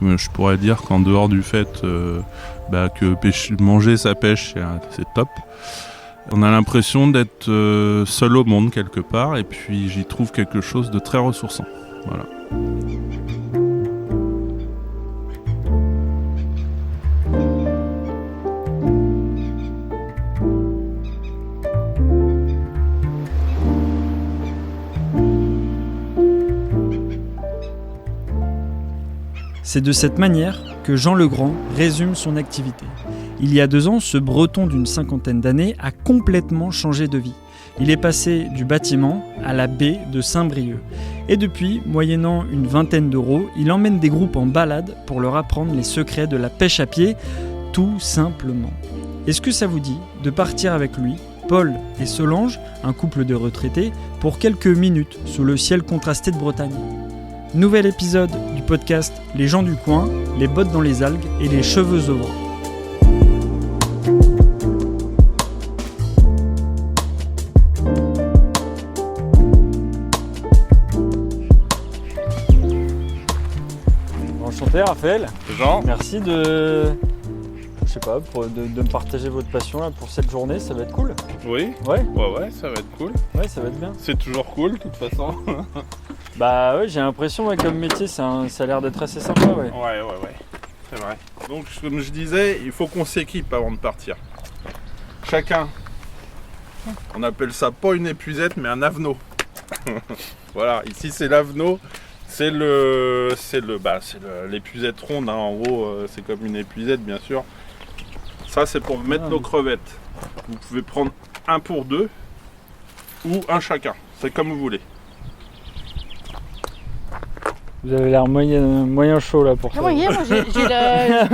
Je pourrais dire qu'en dehors du fait que manger sa pêche, c'est top. On a l'impression d'être seul au monde quelque part, et puis j'y trouve quelque chose de très ressourçant. Voilà. C'est de cette manière que Jean Legrand résume son activité. Il y a 2 ans, ce Breton d'une 50aine d'années a complètement changé de vie. Il est passé du bâtiment à la baie de Saint-Brieuc. Et depuis, moyennant une 20aine d'euros, il emmène des groupes en balade pour leur apprendre les secrets de la pêche à pied, tout simplement. Est-ce que ça vous dit de partir avec lui, Paul et Solange, un couple de retraités, pour quelques minutes sous le ciel contrasté de Bretagne ? Nouvel épisode du podcast Les gens du coin, les bottes dans les algues et les cheveux au vent. Enchanté Raphaël. Jean. Merci de me partager votre passion là, pour cette journée, ça va être cool. Oui. Ouais, Ça va être cool. ouais, ça va être bien. C'est toujours cool de toute façon. Bah ouais, j'ai l'impression comme métier, ça a l'air d'être assez sympa, ouais. Ouais, c'est vrai. Donc comme je disais, il faut qu'on s'équipe avant de partir. Chacun, on appelle ça pas une épuisette mais un avenot. Voilà, ici c'est l'avenot, c'est l'épuisette ronde, hein. En gros c'est comme une épuisette bien sûr. Ça c'est pour mettre nos crevettes. Vous pouvez prendre un pour 2 ou un chacun, c'est comme vous voulez. Vous avez l'air moyen chaud là pour ça. Non, moi j'ai la.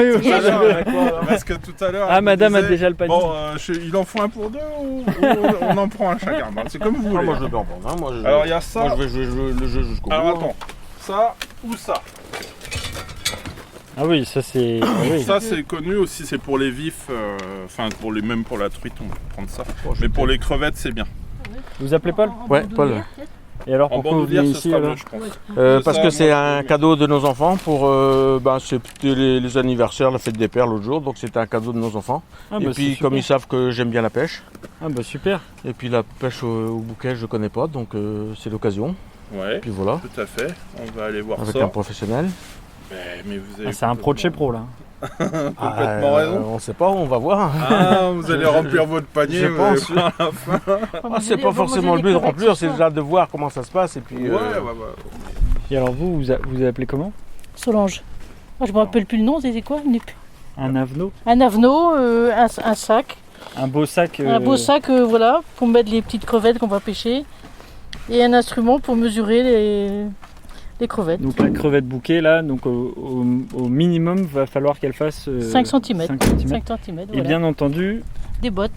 Parce que tout à l'heure. Ah, elle me madame disait, a déjà le panier. Bon, il en faut un pour 2 ou on en prend un chacun. Bon, c'est comme vous voulez. Moi je vais en prendre un. Alors il y a ça. Moi je vais jouer le jeu jusqu'au bout. Alors attends, ça ou ça. Ah oui, ça c'est. Ah oui. Ça c'est connu aussi, c'est pour les vifs. Même pour la truite, on peut prendre ça. Bon, Mais pour les crevettes, c'est bien. Vous appelez Paul ? Ouais, Paul. Et alors En pourquoi vous venez bandoulière, ce ici sera alors mieux, je pense. Parce Ça, que c'est moi, un cadeau de nos enfants pour c'était les anniversaires, la fête des pères l'autre jour, donc c'était un cadeau de nos enfants. Ah, Et bah, puis comme ils savent que j'aime bien la pêche, Ah bah super. et puis la pêche au bouquet je connais pas, donc c'est l'occasion. Ouais, Et puis voilà, tout à fait. On va aller voir avec ça. un professionnel. Mais vous avez C'est un pro de chez pro là. complètement raison. On sait pas, on va voir. Ah, vous allez remplir votre panier. Je vous pense. allez pas à la fin. C'est pas forcément le but de remplir, c'est déjà de voir comment ça se passe. Et puis, Ouais. Et alors vous appelez comment ? Solange. Moi je me rappelle plus le nom, c'était quoi? Un avenot ? Un avenot, un sac. Un beau sac. Un beau sac, voilà, pour mettre les petites crevettes qu'on va pêcher. Et un instrument pour mesurer les crevettes. Donc la crevette bouquet là, donc au minimum va falloir qu'elle fasse 5 cm. 5 cm. 5 cm, Et voilà. bien entendu, Des bottes,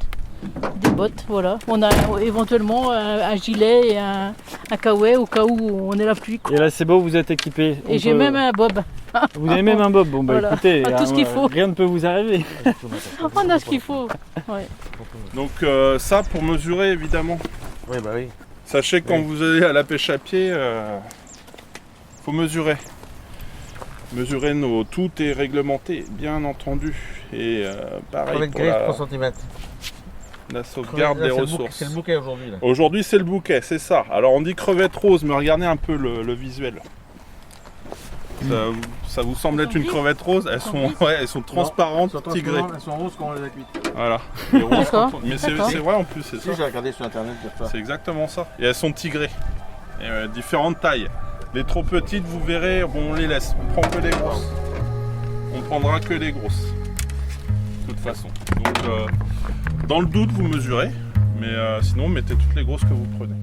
voilà. On a éventuellement un gilet et un caouet au cas où on est la pluie. et là c'est beau, vous êtes équipé. Et j'ai même un bob. Vous avez même un bob. Bon bah Voilà. écoutez, Tout ce qu'il faut. rien ne peut vous arriver. On a ce qu'il faut. Ouais. Donc ça pour mesurer évidemment. Oui, bah oui. Sachez que quand vous allez à la pêche à pied, faut mesurer. Tout est réglementé, bien entendu. Et pareil pour la sauvegarde des ressources. C'est le bouquet aujourd'hui. Là. Aujourd'hui c'est le bouquet, c'est ça. Alors on dit crevette rose, mais regardez un peu le visuel. Ça vous semble être une crevette rose? Elles sont transparentes, tigrées. Elles sont roses quand on les a cuites. Voilà. Les roses, D'accord. mais c'est D'accord. vrai en plus, c'est ça. Si, j'ai regardé sur internet pour ça. C'est exactement ça. Et elles sont tigrées. Et, différentes tailles. Les trop petites, vous verrez, on les laisse. On prend que les grosses. On prendra que les grosses. De toute façon. Donc, dans le doute, vous mesurez. Mais sinon, mettez toutes les grosses que vous prenez.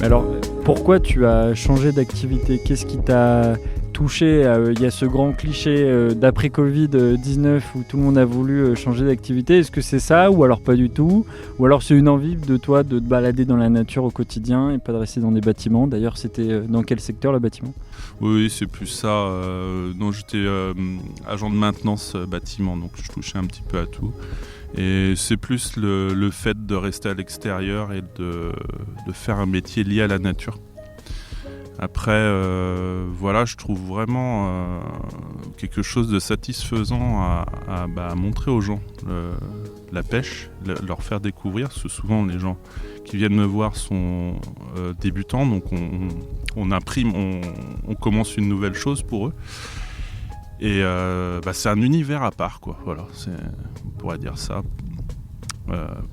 Alors pourquoi tu as changé d'activité ? Qu'est-ce qui t'a touché ? Il y a ce grand cliché d'après Covid-19 où tout le monde a voulu changer d'activité. Est-ce que c'est ça ou alors pas du tout ? Ou alors c'est une envie de toi de te balader dans la nature au quotidien et pas de rester dans des bâtiments ? D'ailleurs, c'était dans quel secteur le bâtiment ? Oui, c'est plus ça. Non, j'étais agent de maintenance bâtiment, donc je touchais un petit peu à tout. Et c'est plus le fait de rester à l'extérieur et de faire un métier lié à la nature. Après, voilà, je trouve vraiment quelque chose de satisfaisant à montrer aux gens la pêche, leur faire découvrir, parce que souvent les gens qui viennent me voir sont débutants, donc on imprime, on commence une nouvelle chose pour eux. Et c'est un univers à part, quoi. Voilà, on pourrait dire ça.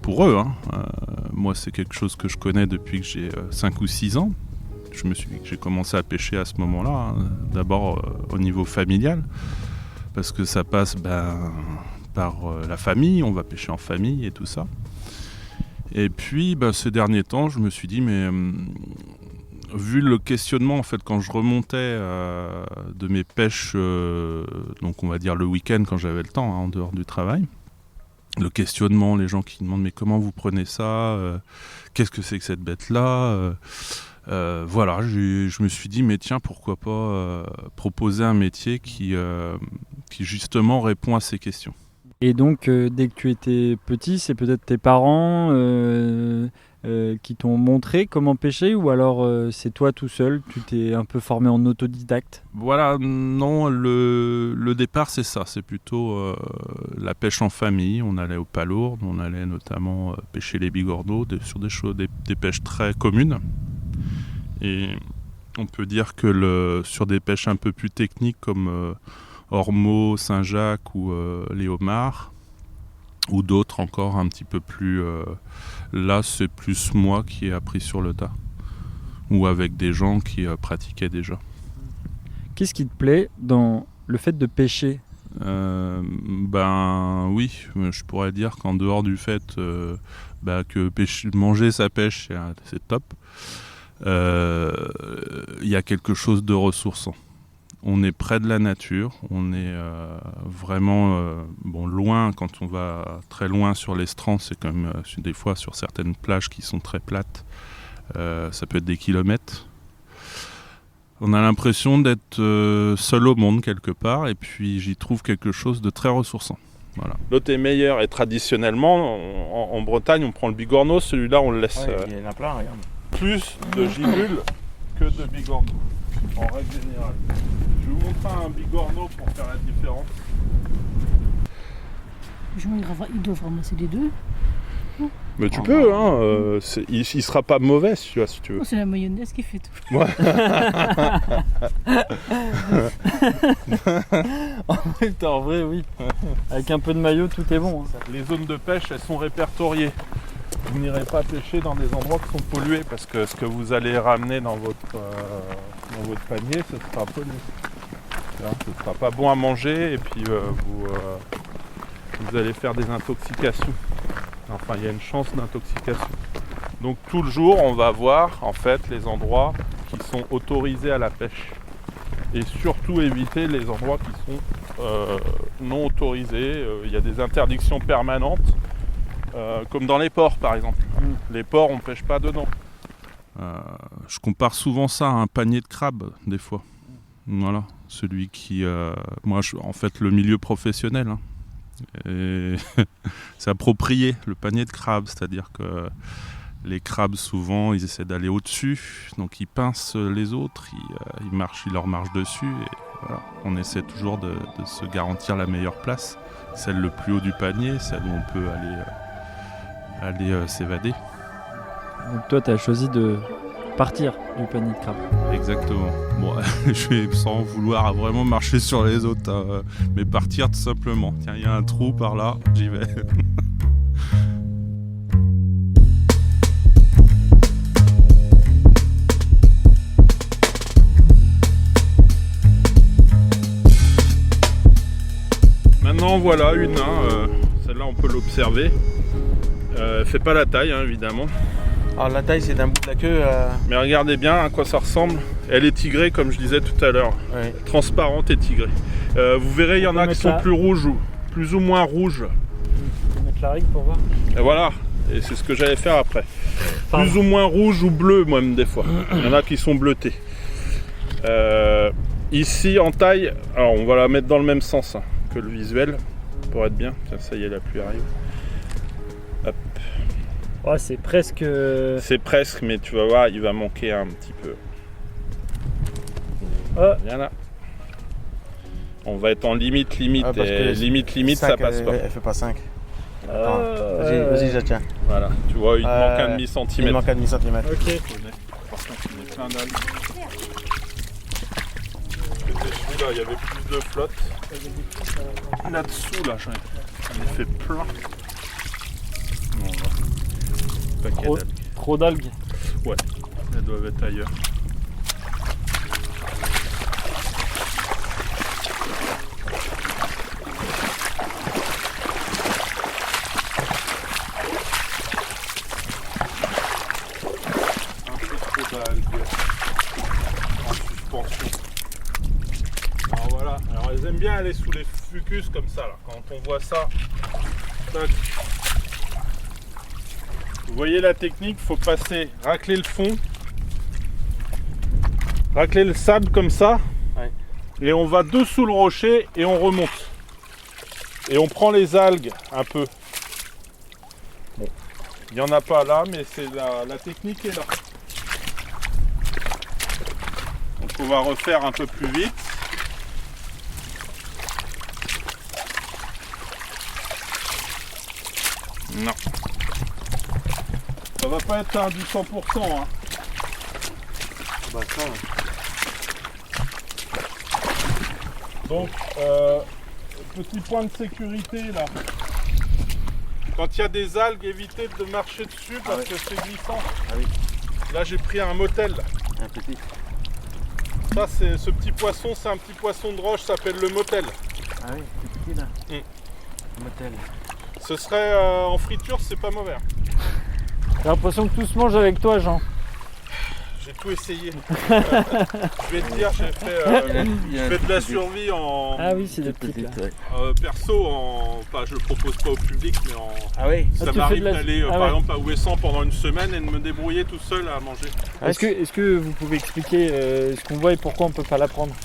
Pour eux, hein. Moi, c'est quelque chose que je connais depuis que j'ai 5 ou 6 ans. J'ai commencé à pêcher à ce moment-là, hein. D'abord au niveau familial, parce que ça passe par la famille, on va pêcher en famille et tout ça. Et puis, ces derniers temps, je me suis dit, mais vu le questionnement, en fait, quand je remontais de mes pêches, donc on va dire le week-end quand j'avais le temps, hein, en dehors du travail, le questionnement, les gens qui demandent mais comment vous prenez ça, qu'est-ce que c'est que cette bête-là, voilà, je me suis dit mais tiens, pourquoi pas proposer un métier qui justement répond à ces questions. Et donc, dès que tu étais petit, c'est peut-être tes parents qui t'ont montré comment pêcher, ou alors c'est toi tout seul, tu t'es un peu formé en autodidacte? Voilà, non, le départ c'est ça, c'est plutôt la pêche en famille. On allait aux palourdes, on allait notamment pêcher les bigorneaux sur des pêches très communes. Et on peut dire que sur des pêches un peu plus techniques comme Ormeau, Saint-Jacques ou les homards, ou d'autres encore un petit peu plus... là, c'est plus moi qui ai appris sur le tas, ou avec des gens qui pratiquaient déjà. Qu'est-ce qui te plaît dans le fait de pêcher ? Oui, je pourrais dire qu'en dehors du fait que manger sa pêche, c'est top, il y a quelque chose de ressourçant. On est près de la nature, on est vraiment loin. Quand on va très loin sur l'estran, c'est comme des fois sur certaines plages qui sont très plates, ça peut être des kilomètres. On a l'impression d'être seul au monde quelque part, et puis j'y trouve quelque chose de très ressourçant. Voilà. L'autre est meilleur, et traditionnellement, en Bretagne, on prend le bigorneau, celui-là on le laisse il y en a plein, regarde. plus de gibules que de bigorneau, en règle générale. Je vais vous montrer un bigorneau pour faire la différence. Ils doivent ramasser les deux. Mais tu peux, hein, il sera pas mauvais celui-là, si tu veux. Oh, c'est la mayonnaise qui fait tout. Ouais. En vrai, oui. Avec un peu de maillot, tout est bon. Hein. Les zones de pêche, elles sont répertoriées. Vous n'irez pas pêcher dans des endroits qui sont pollués, parce que ce que vous allez ramener dans votre panier, ce sera pollué. Ce ne sera pas bon à manger, et puis vous allez faire des intoxications. Enfin, il y a une chance d'intoxication. Donc tout le jour, on va voir en fait les endroits qui sont autorisés à la pêche. Et surtout éviter les endroits qui sont non autorisés. Il y a des interdictions permanentes, comme dans les ports par exemple. Les ports, on ne pêche pas dedans. Je compare souvent ça à un panier de crabes des fois. Voilà, celui qui... en fait, le milieu professionnel, hein. Et c'est approprié, le panier de crabes, c'est-à-dire que les crabes souvent ils essaient d'aller au-dessus, donc ils pincent les autres, ils leur marchent dessus, et voilà. On essaie toujours de se garantir la meilleure place, celle le plus haut du panier, celle où on peut aller s'évader. Donc toi tu as choisi de partir du panier de crabes. Exactement. Bon, je vais sans vouloir vraiment marcher sur les autres, hein, mais partir tout simplement. Tiens, il y a un trou par là, j'y vais. Maintenant voilà une, celle-là on peut l'observer. Elle fait pas la taille, hein, évidemment. Alors la taille c'est d'un bout de la queue. Mais regardez bien à quoi ça ressemble. Elle est tigrée comme je disais tout à l'heure. Ouais. Transparente et tigrée. Vous verrez, il y en a qui sont plus ou moins rouges. On peut mettre la règle pour voir. Et voilà, et c'est ce que j'allais faire après. Plus ou moins rouge ou bleu même des fois. Il y en a qui sont bleutés. Ici en taille, alors on va la mettre dans le même sens, hein, que le visuel pour être bien. Tiens, ça y est, la pluie arrive. Hop. Oh, c'est presque. C'est presque, mais tu vas voir, il va manquer un petit peu. Oh. Viens là. On va être en limite, Ah, parce que limite, ça passe pas. Elle fait pas 5. Ouais. Vas-y, je tiens. Voilà, tu vois, il te manque un Il demi-centimètre. manque un demi-centimètre. Ok. Par contre, il est plein d'algues. C'était celui-là, il y avait plus de flotte. Là-dessous, là, j'en ai fait plein. Bon, voilà. Paquet d'algues. Trop d'algues. Ouais, elles doivent être ailleurs. Un peu trop d'algues en suspension. Alors voilà, alors elles aiment bien aller sous les fucus comme ça là. Quand on voit ça, tac. Vous voyez la technique, faut passer, racler le fond, racler le sable comme ça, Ouais. et on va dessous le rocher et on remonte. Et on prend les algues un peu. Bon, il n'y en a pas là, mais c'est la technique est là. Donc on va refaire un peu plus vite. Non. Ça va pas être un du 100%. Hein. Bah, ça, Donc, petit point de sécurité là. Quand il y a des algues, évitez de marcher dessus parce que c'est glissant. Ah oui. Là, j'ai pris un motel. un petit. Ça, c'est ce petit poisson, c'est un petit poisson de roche, ça s'appelle le motel. Ah oui, c'est petit là. Motel. Ce serait en friture, c'est pas mauvais. J'ai l'impression que tout se mange avec toi, Jean. J'ai tout essayé. Je vais te dire, j'ai fait de la survie en Ah oui, c'est des petites là. perso, enfin je le propose pas au public, mais en. Ah oui. Ça tu fais m'arrive de la- d'aller Ah par ouais. exemple à Ouessant pendant une semaine et de me débrouiller tout seul à manger. Est-ce que vous pouvez expliquer ce qu'on voit et pourquoi on peut pas la prendre?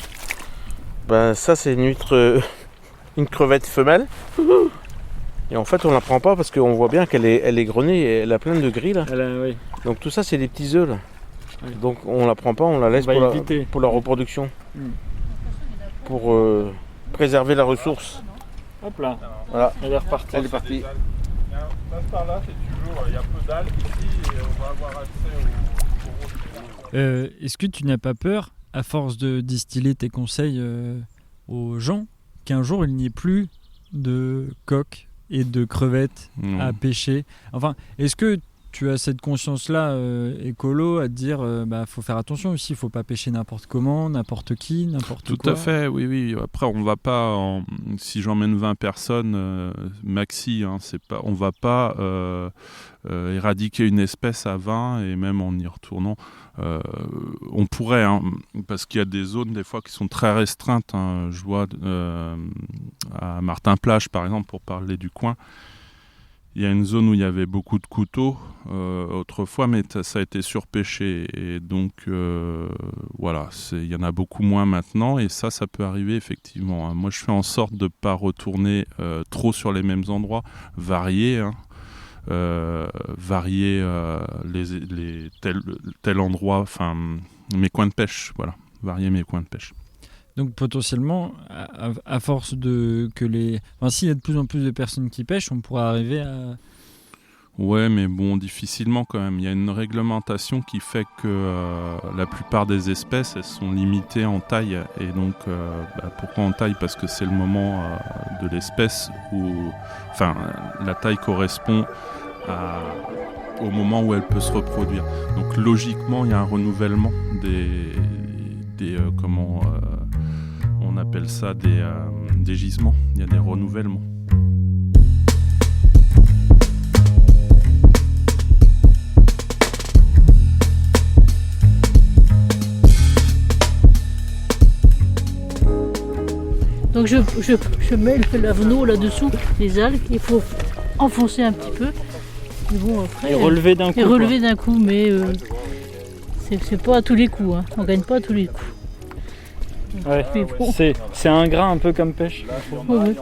Bah ça c'est une huître, une crevette femelle. Et en fait on la prend pas parce qu'on voit bien qu'elle est grenée et elle a plein de gris là. Oui. Donc tout ça c'est des petits œufs là. Oui. Donc on la prend pas, on la laisse On va pour la, éviter. pour la reproduction. Mm. Pour préserver la ressource. Hop là, Voilà. elle est repartie. Elle est partie. Passe par là si tu veux, il y a peu d'algues ici et on va avoir accès au rocher. Est-ce que tu n'as pas peur, à force de distiller tes conseils aux gens, qu'un jour il n'y ait plus de coques et de crevettes à pêcher? Enfin, est-ce que tu as cette conscience-là écolo à te dire faut faire attention aussi, il faut pas pêcher n'importe comment, n'importe qui, n'importe Tout quoi? à fait, oui. Après, on va pas, si j'emmène 20 personnes, maxi, hein, c'est pas, on va pas éradiquer une espèce à 20 et même en y retournant. On pourrait, hein, parce qu'il y a des zones des fois qui sont très restreintes. Hein, je vois à Martin-Plage, par exemple, pour parler du coin. Il y a une zone où il y avait beaucoup de couteaux autrefois, mais ça a été surpêché. Et donc, voilà, il y en a beaucoup moins maintenant. Et ça peut arriver effectivement. Hein. Moi, je fais en sorte de ne pas retourner trop sur les mêmes endroits, varier. Hein. Varier tel endroit, enfin, mes coins de pêche. Voilà, varier mes coins de pêche. Donc potentiellement, à force de que les... Enfin, s'il y a de plus en plus de personnes qui pêchent, on pourrait arriver à... Ouais, mais bon, difficilement quand même. Il y a une réglementation qui fait que la plupart des espèces, elles sont limitées en taille. Et donc, pourquoi en taille? Parce que c'est le moment de l'espèce où... Enfin, la taille correspond au moment où elle peut se reproduire. Donc logiquement, il y a un renouvellement des comment... on appelle ça des gisements. Il y a des renouvellements. Donc je mets le lavenot là-dessous, les algues, il faut enfoncer un petit peu. Mais bon, après, Et relever d'un coup. et relever d'un coup, mais c'est pas à tous les coups, hein. On gagne pas à tous les coups. Ouais. Mais bon. C'est un grain un peu comme pêche. Ouais.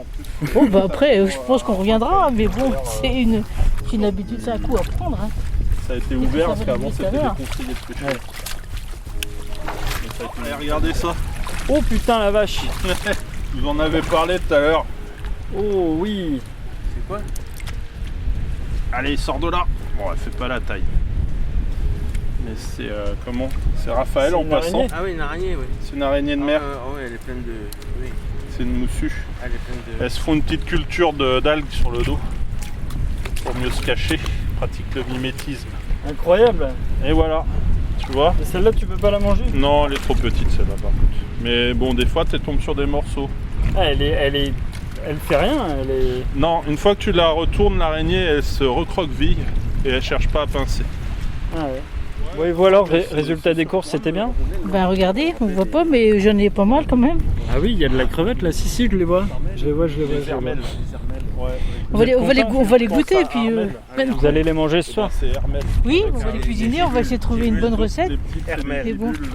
Bon bah après je pense qu'on reviendra, mais bon, c'est une c'est une habitude, c'est un coup à prendre. Hein. Ça a été Et ouvert ça parce va qu'avant vite c'était à l'heure. déconseillé de pêcher. Ouais. Mais ça a été- Allez, regardez ça. Oh putain la vache. Vous en avez parlé tout à l'heure. Oh oui. C'est quoi? Allez, sors de là. Bon, elle fait pas la taille. Mais c'est comment? C'est Raphaël C'est en une passant. araignée. Ah oui, une araignée, oui. C'est une araignée de mer. Ah ouais, elle est pleine de. Oui, C'est une moussue. elle est pleine de. Elles se font une petite culture d'algues sur le dos pour mieux se cacher. Ils pratiquent le mimétisme. Incroyable. Et voilà, tu vois. Et celle-là tu peux pas la manger? Non, elle est trop petite celle-là par contre. Mais bon, des fois, tu tombes sur des morceaux. Ah, elle fait rien, elle est... Non, une fois que tu la retournes, l'araignée, elle se recroqueville et elle cherche pas à pincer. Ah ouais. Bon, et voilà, résultat des courses, c'était bien? Ben regardez, on voit pas, mais j'en ai pas mal quand même. Ah oui, il y a de la crevette là, si, je les vois. Je les vois. Ouais. On va les goûter et puis. Vous allez les manger ce soir? C'est Hermel. Oui, on va les cuisiner, on va essayer de trouver une bonne recette. Des petites Hermel. Mais bon, bulles,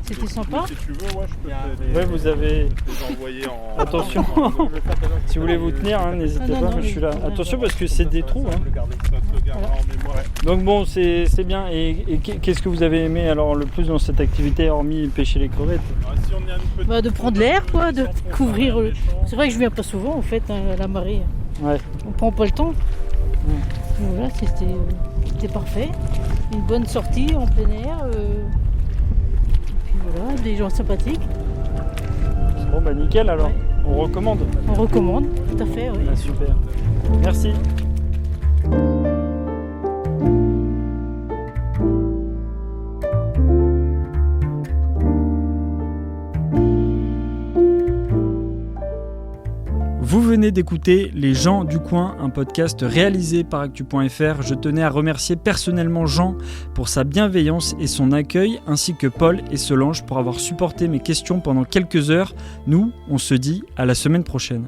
c'était sympa. Si tu veux, ouais, je peux te Ouais, vous avez... les envoyer en. Attention, si vous voulez vous tenir, hein, n'hésitez Non, pas, non, je suis là. mais- Attention parce que c'est des trous. Hein. Ça te gardera en mémoire. Donc bon, c'est bien. Et qu'est-ce que vous avez aimé alors le plus dans cette activité, hormis pêcher les crevettes? Si on est une petite- Bah, de prendre l'air, quoi, de découvrir. C'est vrai que je viens pas souvent en fait à la marée. Ouais. On prend pas le temps. Et voilà, c'était parfait. Une bonne sortie en plein air. Et puis voilà, des gens sympathiques. Bon bah nickel alors. Ouais. On recommande. On recommande, tout à fait. Oui. Ah, super. Merci. Vous venez d'écouter Les gens du coin, un podcast réalisé par Actu.fr. Je tenais à remercier personnellement Jean pour sa bienveillance et son accueil, ainsi que Paul et Solange pour avoir supporté mes questions pendant quelques heures. Nous, on se dit à la semaine prochaine.